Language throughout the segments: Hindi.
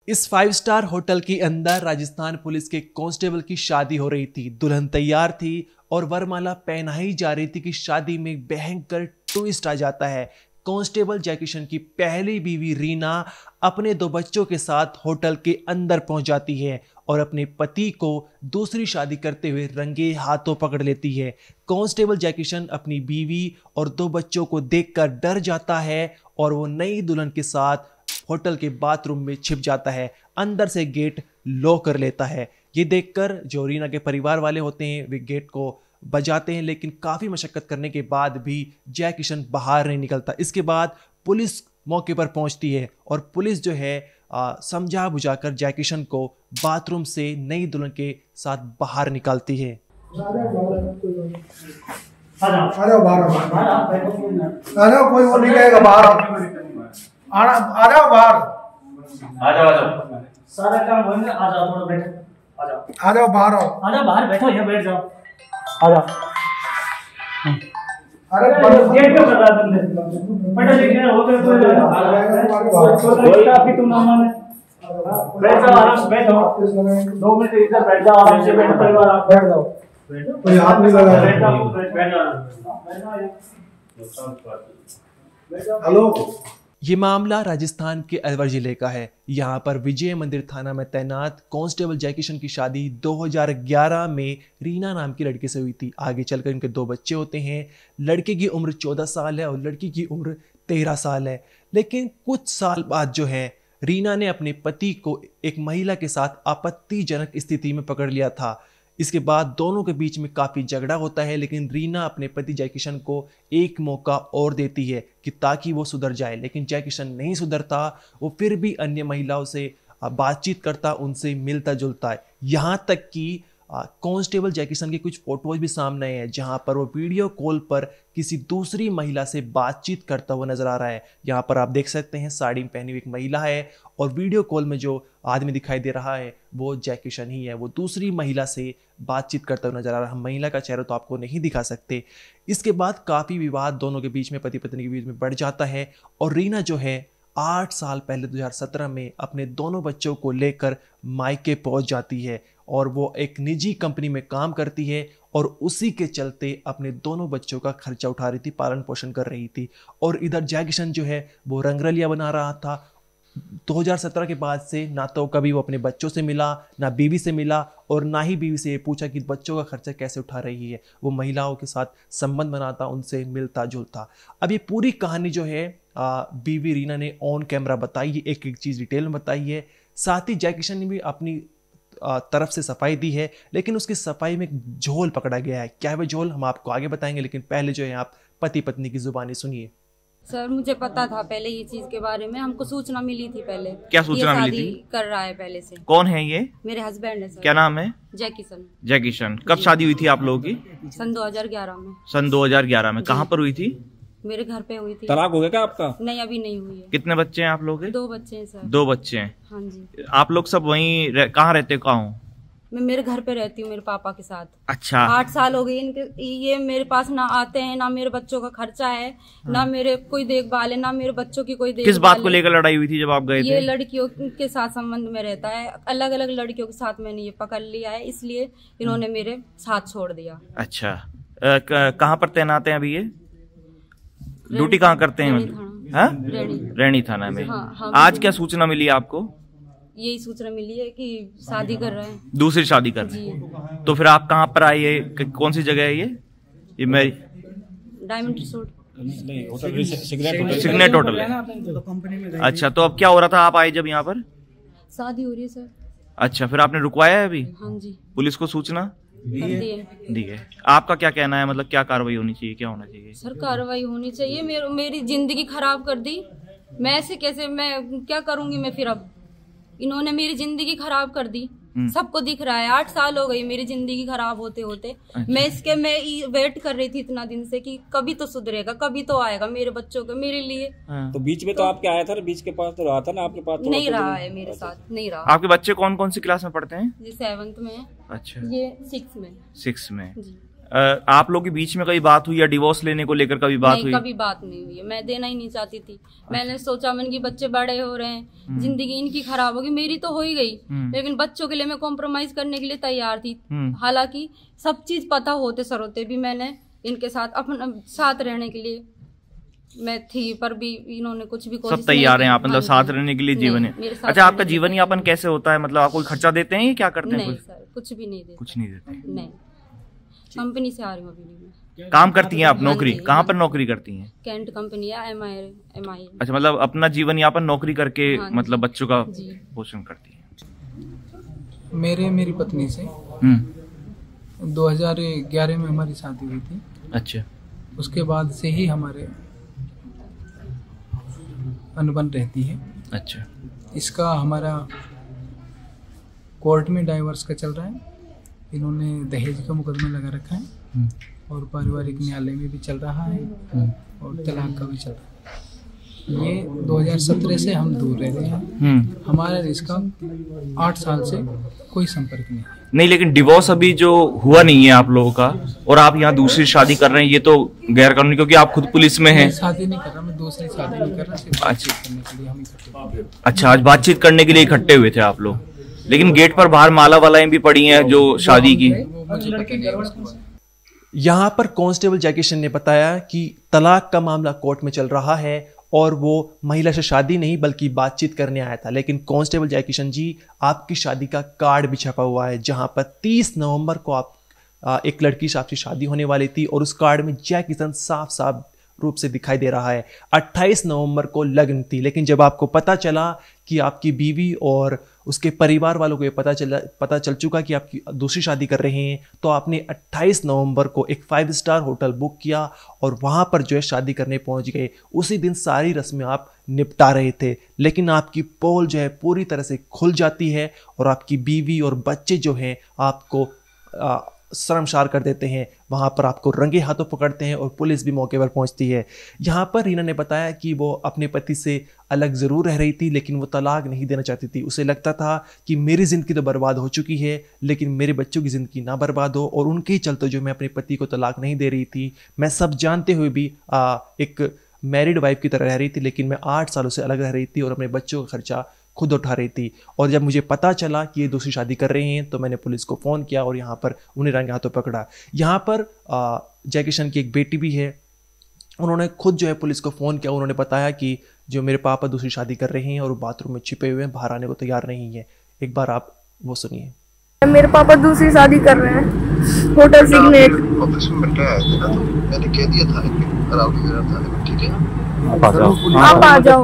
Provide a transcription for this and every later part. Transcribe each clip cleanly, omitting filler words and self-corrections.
इस 5 स्टार होटल के अंदर राजस्थान पुलिस के कांस्टेबल की शादी हो रही थी। दुल्हन तैयार थी और वरमाला पहनाई जा रही थी कि शादी में भयंकर ट्विस्ट आ जाता है। कांस्टेबल जैकी शन की पहली बीवी रीना अपने 2 बच्चों के साथ होटल के अंदर पहुंच जाती है और अपने पति को दूसरी शादी करते हुए रंगे हाथों पकड़ लेती है। कांस्टेबल जैकी शन अपनी बीवी और 2 बच्चों को देखकर डर जाता है और वो नई दुल्हन के साथ होटल के बाथरूम में छिप जाता है। अंदर से गेट लॉक कर लेता है। ये देखकर जो रीना के परिवार वाले होते हैं वे गेट को बजाते हैं, लेकिन काफ़ी मशक्कत करने के बाद भी जैकी शन बाहर नहीं निकलता। इसके बाद पुलिस मौके पर पहुंचती है और पुलिस जो है समझा बुझाकर जैकी शन को बाथरूम से नई दुल्हन के साथ बाहर निकालती है। आ जाओ बाहर, आ जाओ सारा काम होने आ जाओ, थोड़ा बैठो, आ जाओ बाहर, आ जाओ बाहर बैठो, यहाँ बैठ जाओ, आ जाओ। अरे गेट पे कर रहा है बंदे, पढ़े लिखे हो गए तो बोलता अभी तुम ना माने, बैठ जाओ आराम से, बैठो 2 मिनट इधर बैठ जाओ, आराम से बैठो, परिवार आप बैठ जाओ, कोई हाथ नहीं लगा, बैठ जाओ। हेलो। ये मामला राजस्थान के अलवर जिले का है। यहाँ पर विजय मंदिर थाना में तैनात कांस्टेबल जैकी शन की शादी 2011 में रीना नाम की लड़की से हुई थी। आगे चलकर इनके 2 बच्चे होते हैं। लड़के की उम्र 14 साल है और लड़की की उम्र 13 साल है। लेकिन कुछ साल बाद जो है रीना ने अपने पति को एक महिला के साथ आपत्तिजनक स्थिति में पकड़ लिया था। इसके बाद दोनों के बीच में काफ़ी झगड़ा होता है, लेकिन रीना अपने पति जैकी शन को एक मौका और देती है कि ताकि वो सुधर जाए, लेकिन जैकी शन नहीं सुधरता। वो फिर भी अन्य महिलाओं से बातचीत करता, उनसे मिलता जुलता है। यहाँ तक कि कांस्टेबल जैकी शन की कुछ फोटोज भी सामने हैं जहां पर वो वीडियो कॉल पर किसी दूसरी महिला से बातचीत करता हुआ नजर आ रहा है। यहाँ पर आप देख सकते हैं साड़ी में पहनी हुई एक महिला है और वीडियो कॉल में जो आदमी दिखाई दे रहा है वो जैकी शन ही है। वो दूसरी महिला से बातचीत करता हुआ नजर आ रहा है। हम महिला का चेहरा तो आपको नहीं दिखा सकते। इसके बाद काफ़ी विवाद दोनों के बीच में, पति पत्नी के बीच में बढ़ जाता है और रीना जो है 8 साल पहले 2017 में अपने दोनों बच्चों को लेकर मायके पहुंच जाती है और वो एक निजी कंपनी में काम करती है और उसी के चलते अपने दोनों बच्चों का खर्चा उठा रही थी, पालन पोषण कर रही थी। और इधर जैकी शन जो है वो रंगरलिया बना रहा था। 2017 के बाद से ना तो कभी वो अपने बच्चों से मिला, ना बीवी से मिला और ना ही बीवी से ये पूछा कि बच्चों का खर्चा कैसे उठा रही है। वो महिलाओं के साथ संबंध बनाता, उनसे मिलता जुलता। अब ये पूरी कहानी जो है बीवी रीना ने ऑन कैमरा बताई है, एक एक चीज़ डिटेल में बताई है। साथ ही जैकी शन ने भी अपनी तरफ से सफाई दी है, लेकिन उसकी सफाई में एक झोल पकड़ा गया है। क्या है वो झोल हम आपको आगे बताएंगे, लेकिन पहले जो है आप पति पत्नी की जुबानी सुनिए। सर मुझे पता था पहले ये चीज के बारे में, हमको सूचना मिली थी पहले। क्या सूचना मिली थी? कर रहा है पहले से। कौन है ये? मेरे हस्बैंड है सर। क्या नाम है? जैकी शन। जैकी शन। कब शादी हुई थी आप लोगों की? सन 2011 में। सन 2011 में। कहाँ पर हुई थी? मेरे घर पे हुई थी। तलाक हो गया क्या आपका? नहीं, अभी नहीं हुई है। कितने बच्चे हैं आप लोग के? 2 बच्चे हैं सर। 2 बच्चे हैं। हाँ जी। आप लोग सब वहीं कहाँ रहते? कहाँ हो? मैं मेरे घर पे रहती हूँ मेरे पापा के साथ। अच्छा। 8 साल हो गए इनके, ये मेरे पास ना आते हैं, ना मेरे बच्चों का खर्चा है, ना मेरे कोई देखभाल है, ना मेरे बच्चों की कोई देखभाल। किस बात को लेकर लड़ाई हुई थी जब आप गए थे? ये लड़कियों के साथ संबंध में रहता है, अलग अलग लड़कियों के साथ मैंने ये पकड़ लिया है, इसलिए इन्होंने मेरे साथ छोड़ दिया। अच्छा। कहाँ पर तैनात हैं अभी ये? ड्यूटी कहाँ करते हैं? रैनी थाना में। हाँ, आज क्या सूचना मिली आपको? यही सूचना मिली है कि शादी कर रहे हैं। दूसरी शादी कर रहे हैं। तो फिर आप कहाँ पर आए? ये कौन सी जगह है ये मेरी डायमंड रिसोर्ट सिग्नेट होटल है। अच्छा, तो अब क्या हो रहा था? आप आए जब यहाँ पर शादी हो रही है सर। अच्छा, फिर आपने रुकवाया है अभी? हाँ जी। पुलिस को सूचना दी है। आपका क्या कहना है? मतलब क्या कार्रवाई होनी चाहिए, क्या होना चाहिए? सर कार्रवाई होनी चाहिए। मेरी जिंदगी खराब कर दी। मैं ऐसे कैसे, मैं क्या करूंगी मैं फिर? अब इन्होंने मेरी जिंदगी खराब कर दी, सबको दिख रहा है। 8 साल हो गई मेरी जिंदगी खराब होते होते। अच्छा। मैं वेट कर रही थी इतना दिन से कि कभी तो सुधरेगा, कभी तो आएगा मेरे बच्चों के, मेरे लिए। तो बीच में तो आपके आया था, बीच के पास तो रहा था ना आपके पास? नहीं रहा है मेरे साथ, नहीं रहा। आपके बच्चे कौन कौन सी क्लास में पढ़ते हैं? ये 7th में है। अच्छा। ये 6th में। 6 में। जी। आप लोग के बीच में कभी बात हुई या डिवोर्स लेने को लेकर कभी बात हुई? कभी बात नहीं हुई है, मैं देना ही नहीं चाहती थी। मैंने सोचा मैंने कि बच्चे बड़े हो रहे हैं, जिंदगी इनकी खराब होगी, मेरी तो हो ही गई, लेकिन बच्चों के लिए मैं कॉम्प्रोमाइज करने के लिए तैयार थी। हालांकि सब चीज पता होते सरोते भी मैंने इनके साथ अपना साथ रहने के लिए मैं थी, पर भी इन्होंने कुछ भी सब तैयार हैं आप, मतलब साथ रहने के लिए जीवन है। अच्छा, आपका जीवन यापन कैसे होता है? मतलब आप कोई खर्चा देते हैं या क्या करते हैं? नहीं सर, कुछ भी नहीं देते। कुछ नहीं देते? नहीं, कंपनी से आ रही हूँ अभी। काम करती हैं आप? नौकरी कहाँ पर नौकरी करती हैं? कैंट कंपनी है, MI। अच्छा, मतलब अपना जीवन यापन नौकरी करके मतलब बच्चों का पोषण करती है। मेरी पत्नी से 2011 में हमारी शादी हुई थी। अच्छा, उसके बाद से ही हमारे अनबन रहती है। अच्छा, इसका हमारा कोर्ट में डाइवोर्स का चल रहा है। इन्होंने दहेज का मुकदमा लगा रखा है और पारिवारिक न्यायालय में भी चल रहा है और तलाक का भी चल रहा है। ये 2017 से हम दूर रह रहे हैं। हमारा इसका 8 साल से कोई संपर्क नहीं, लेकिन डिवोर्स अभी जो हुआ नहीं है आप लोगों का, और आप यहाँ दूसरी शादी कर रहे हैं, ये तो गैर कानूनी, क्योंकि आप खुद पुलिस में हैं। शादी नहीं कर रहा मैं, दूसरी शादी नहीं कर रहा, सिर्फ बातचीत करने के लिए हम इकट्ठे हुए। अच्छा, आज बातचीत करने के लिए इकट्ठे हुए थे आप लोग, लेकिन गेट पर बाहर माला वालाएं भी पड़ी हैं जो शादी की। यहाँ पर कांस्टेबल जैकी शन ने बताया कि तलाक का मामला कोर्ट में चल रहा है और वो महिला से शादी नहीं बल्कि बातचीत करने आया था। लेकिन कांस्टेबल जय किशन जी, आपकी शादी का कार्ड भी छपा हुआ है जहां पर 30 नवंबर को आप एक लड़की से आपकी शादी होने वाली थी और उस कार्ड में जय किशन साफ साफ रूप से दिखाई दे रहा है। 28 नवंबर को लग्न थी, लेकिन जब आपको पता चला कि आपकी बीवी और उसके परिवार वालों को ये पता चल चुका कि आपकी दूसरी शादी कर रहे हैं, तो आपने 28 नवंबर को एक 5 स्टार होटल बुक किया और वहाँ पर जो है शादी करने पहुँच गए। उसी दिन सारी रस्में आप निपटा रहे थे, लेकिन आपकी पोल जो है पूरी तरह से खुल जाती है और आपकी बीवी और बच्चे जो हैं आपको शर्मसार कर देते हैं। वहाँ पर आपको रंगे हाथों पकड़ते हैं और पुलिस भी मौके पर पहुँचती है। यहाँ पर रीना ने बताया कि वो अपने पति से अलग ज़रूर रह रही थी, लेकिन वो तलाक नहीं देना चाहती थी। उसे लगता था कि मेरी ज़िंदगी तो बर्बाद हो चुकी है, लेकिन मेरे बच्चों की ज़िंदगी ना बर्बाद हो, और उनके ही चलते जो मैं अपने पति को तलाक नहीं दे रही थी। मैं सब जानते हुए भी एक मैरिड वाइफ की तरह रह रही थी, लेकिन मैं 8 सालों से अलग रह रही थी और अपने बच्चों का खर्चा खुद उठा रही थी। और जब मुझे पता चला कि ये दूसरी शादी कर रहे हैं तो मैंने पुलिस को फ़ोन किया और यहाँ पर उन्हें रंगे हाथों पकड़ा। यहाँ पर जय किशन की एक बेटी भी है, उन्होंने खुद जो है पुलिस को फ़ोन किया। उन्होंने बताया कि जो मेरे पापा दूसरी शादी कर रहे हैं और बाथरूम में छिपे हुए हैं, बाहर आने को तैयार नहीं है। एक बार आप वो सुनिए। मेरे पापा दूसरी शादी कर रहे हैं होटल सिग्नेट। ऑपरेशन बन रहा है ना, तो मैंने कह दिया था ठीक है आप आ जाओ।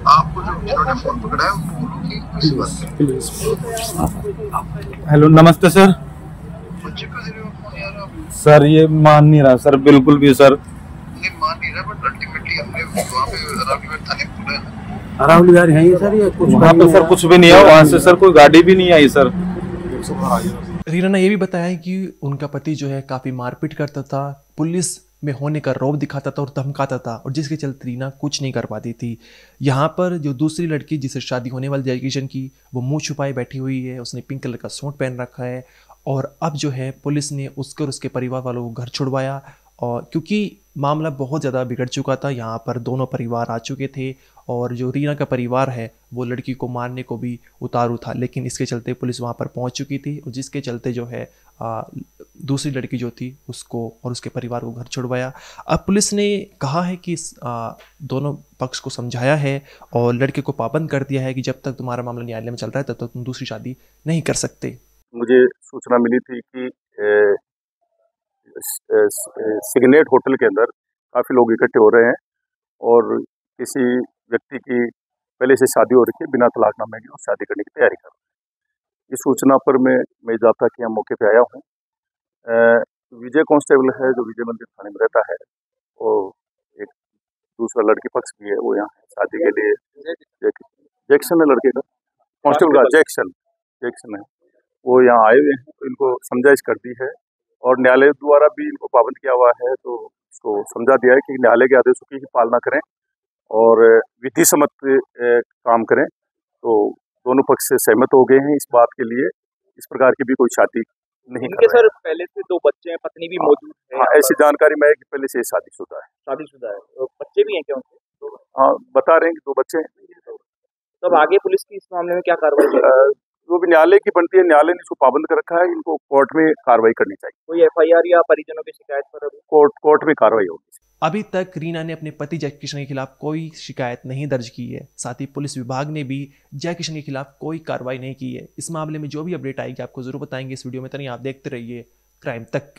आपको जो जिन्होंने फोन पकड़ा है वो बोलो कि किस बात है। हेलो, नमस्ते सर। बच्चे को दे रहे हो फोन यार आप? सर ये मान नहीं रहा सर, बिल्कुल भी सर नहीं मान नहीं रहा, बट अल्टीमेटली हमने वहाँ पे अरावली थाने में बोला है। अरावली यार है सर, ये कुछ वहाँ पे सर कुछ भी नहीं है, वहाँ से सर कोई गाड़ी भी नहीं आई सर। रीना ने यह भी बताया कि उनका पति जो है काफ़ी मारपीट करता था, पुलिस में होने का रौब दिखाता था और धमकाता था, और जिसके चलते रीना कुछ नहीं कर पाती थी। यहाँ पर जो दूसरी लड़की जिससे शादी होने वाली जय किशन की, वो मुंह छुपाए बैठी हुई है। उसने पिंक कलर का सूट पहन रखा है और अब जो है पुलिस ने उसके और उसके परिवार वालों को घर छुड़वाया, और क्योंकि मामला बहुत ज़्यादा बिगड़ चुका था। यहाँ पर दोनों परिवार आ चुके थे और जो रीना का परिवार है वो लड़की को मारने को भी उतारू था, लेकिन इसके चलते पुलिस वहाँ पर पहुँच चुकी थी और जिसके चलते जो है दूसरी लड़की जो थी उसको और उसके परिवार को घर छुड़वाया। अब पुलिस ने कहा है कि दोनों पक्ष को समझाया है और लड़के को पाबंद कर दिया है कि जब तक तुम्हारा मामला न्यायालय में चल रहा है तब तक तुम दूसरी शादी नहीं कर सकते। मुझे सूचना मिली थी कि सिग्नेट होटल के अंदर काफ़ी लोग इकट्ठे हो रहे हैं और किसी व्यक्ति की पहले से शादी हो रखी है, बिना तलाकनामे के और शादी करने की तैयारी कर रहे हैं। इस सूचना पर मैं जाता कि हम मौके पे आया हूँ। विजय कांस्टेबल है जो विजय मंदिर थाने में रहता है, और एक दूसरा लड़की पक्ष भी है, वो यहाँ शादी के लिए जैक्सन है लड़के का, कांस्टेबल का जैक्सन है, वो यहाँ आए हुए हैं। तो इनको समझाइश कर दी है और न्यायालय द्वारा भी इनको पाबंद किया हुआ है, तो इसको समझा दिया है कि न्यायालय के आदेशों की पालना करें और विधि सम्मत काम करें। तो दोनों पक्ष से सहमत हो गए हैं इस बात के लिए, इस प्रकार की भी कोई शादी नहीं इनके कर रहे सर पहले से 2 बच्चे हैं, पत्नी भी मौजूद है। हाँ, ऐसी जानकारी मैं कि पहले से शादीशुदा है। शादीशुदा है, तो बच्चे भी हैं क्या उनके? हाँ, बता रहे हैं कि 2 बच्चे हैं। तब आगे पुलिस की इस मामले में क्या कार्रवाई करेगी? जो भी न्यायालय की बनती है, न्यायालय ने इसको पाबंद कर रखा है, इनको कोर्ट में कार्रवाई करनी चाहिए। कोई FIR या परिजनों की शिकायत पर अभी? कोर्ट में कार्रवाई होगी। अभी तक रीना ने अपने पति जय किशन के खिलाफ कोई शिकायत नहीं दर्ज की है। साथ ही पुलिस विभाग ने भी जय किशन के खिलाफ कोई कार्रवाई नहीं की है। इस मामले में जो भी अपडेट आएगी आपको जरूर बताएंगे इस वीडियो में। तभी आप देखते रहिए क्राइम तक।